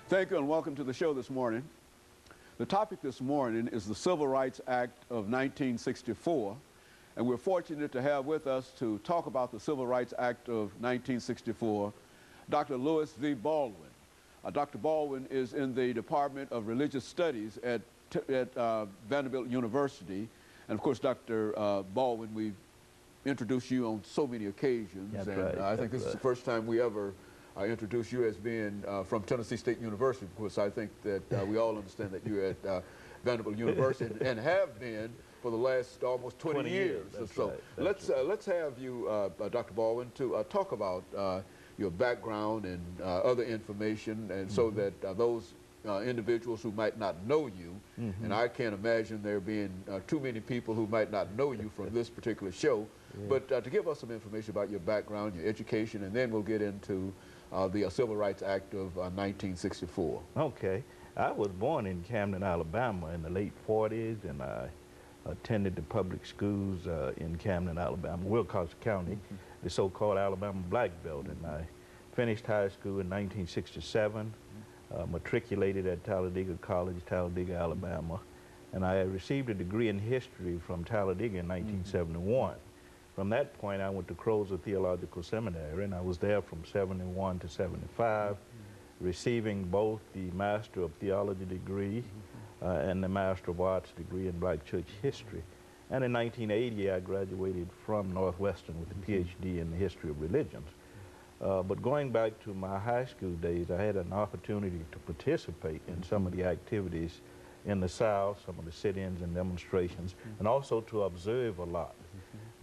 Thank you and welcome to the show this morning. The topic this morning is the Civil Rights Act of 1964, and we're fortunate to have with us to talk about the Civil Rights Act of 1964, Dr. Lewis V. Baldwin. Dr. Baldwin is in the Department of Religious Studies at Vanderbilt University, and of course, Dr. Baldwin, we've introduced you on so many occasions, That's and right. I think this is the first time we ever introduce you as being from Tennessee State University, because I think that we all understand that you're at Vanderbilt University and have been for the last almost 20 years. So let's have you, Dr. Baldwin, to talk about your background and other information, and so that those individuals who might not know you, and I can't imagine there being too many people who might not know you from this particular show, but to give us some information about your background, your education, and then we'll get into the Civil Rights Act of 1964. Okay. I was born in Camden, Alabama in the late 40s, and I attended the public schools in Camden, Alabama, Wilcox County, the so-called Alabama Black Belt, and I finished high school in 1967, matriculated at Talladega College, Talladega, Alabama, and I received a degree in history from Talladega in 1971. From that point, I went to Crozer Theological Seminary, and I was there from 71 to 75, receiving both the Master of Theology degree and the Master of Arts degree in Black Church History. And in 1980, I graduated from Northwestern with a PhD in the History of Religions. But going back to my high school days, I had an opportunity to participate in some of the activities in the South, some of the sit-ins and demonstrations, and also to observe a lot.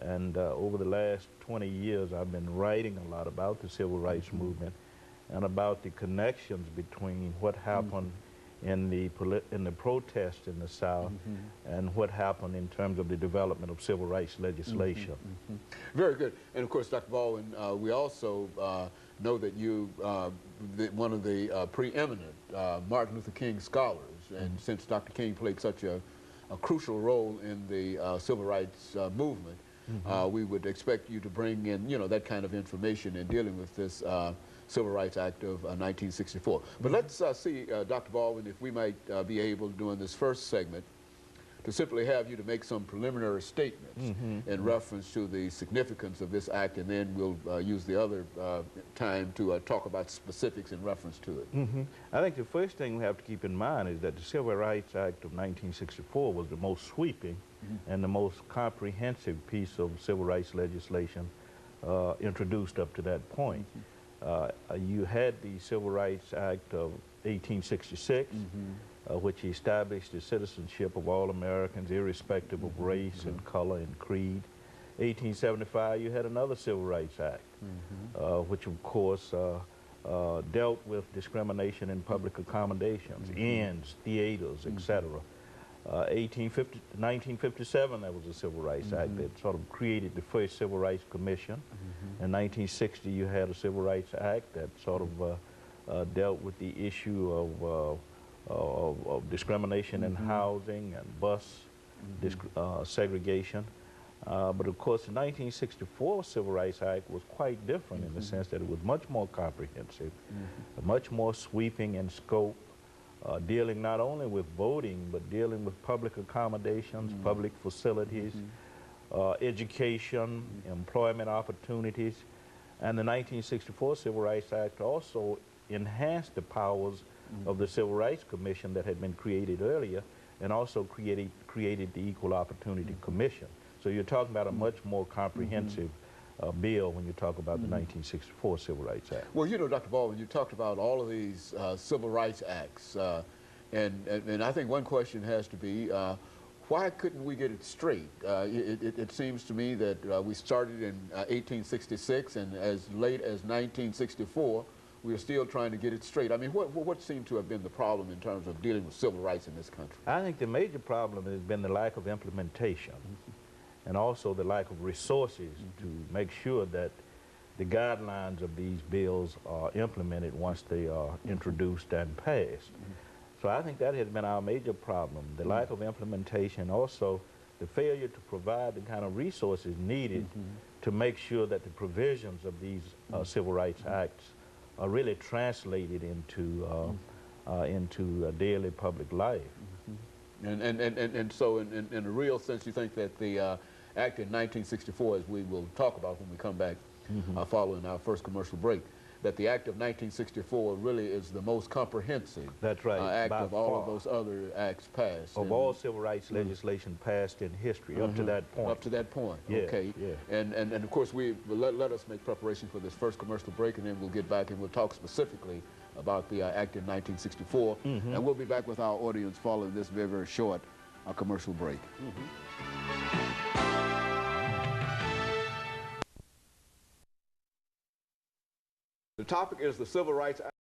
And over the last 20 years, I've been writing a lot about the civil rights movement and about the connections between what happened in the protests in the South and what happened in terms of the development of civil rights legislation. Very good. And of course, Dr. Baldwin, we also know that you one of the preeminent Martin Luther King scholars, and since Dr. King played such a crucial role in the civil rights movement, we would expect you to bring in, that kind of information in dealing with this Civil Rights Act of 1964. But let's see, Dr. Baldwin, if we might be able, during this first segment, to simply have you to make some preliminary statements in reference to the significance of this act, and then we'll use the other time to talk about specifics in reference to it. I think the first thing we have to keep in mind is that the Civil Rights Act of 1964 was the most sweeping and the most comprehensive piece of civil rights legislation introduced up to that point. You had the Civil Rights Act of 1866, which established the citizenship of all Americans, irrespective of race and color and creed. 1875, you had another Civil Rights Act, which of course dealt with discrimination in public accommodations, inns, theaters, etc. 1957, there was a Civil Rights Act that sort of created the first Civil Rights Commission. In 1960, you had a Civil Rights Act that sort of dealt with the issue of discrimination in housing and bus segregation. But of course, the 1964 Civil Rights Act was quite different in the sense that it was much more comprehensive, much more sweeping in scope, dealing not only with voting, but dealing with public accommodations, public facilities, education, employment opportunities. And the 1964 Civil Rights Act also enhanced the powers of the Civil Rights Commission that had been created earlier, and also created the Equal Opportunity Commission. So you're talking about a much more comprehensive bill when you talk about the 1964 Civil Rights Act. Well, Dr. Baldwin, you talked about all of these Civil Rights Acts, and I think one question has to be, why couldn't we get it straight? It seems to me that we started in 1866, and as late as 1964, we are still trying to get it straight. I mean, what seemed to have been the problem in terms of dealing with civil rights in this country? I think the major problem has been the lack of implementation, and also the lack of resources to make sure that the guidelines of these bills are implemented once they are introduced and passed. So I think that has been our major problem, the lack of implementation, also the failure to provide the kind of resources needed to make sure that the provisions of these Civil Rights Acts are really translated into into daily public life. And so in a real sense, you think that the Act in 1964, as we will talk about when we come back following our first commercial break, that the Act of 1964 really is the most comprehensive That's right, act by of all far. of those other acts passed. Of all civil rights legislation passed in history, up to that point. Up to that point, Yes, okay. yes. And of course, let us make preparation for this first commercial break, and then we'll get back and we'll talk specifically about the Act in 1964. And we'll be back with our audience following this very, very short commercial break. The topic is the Civil Rights Act.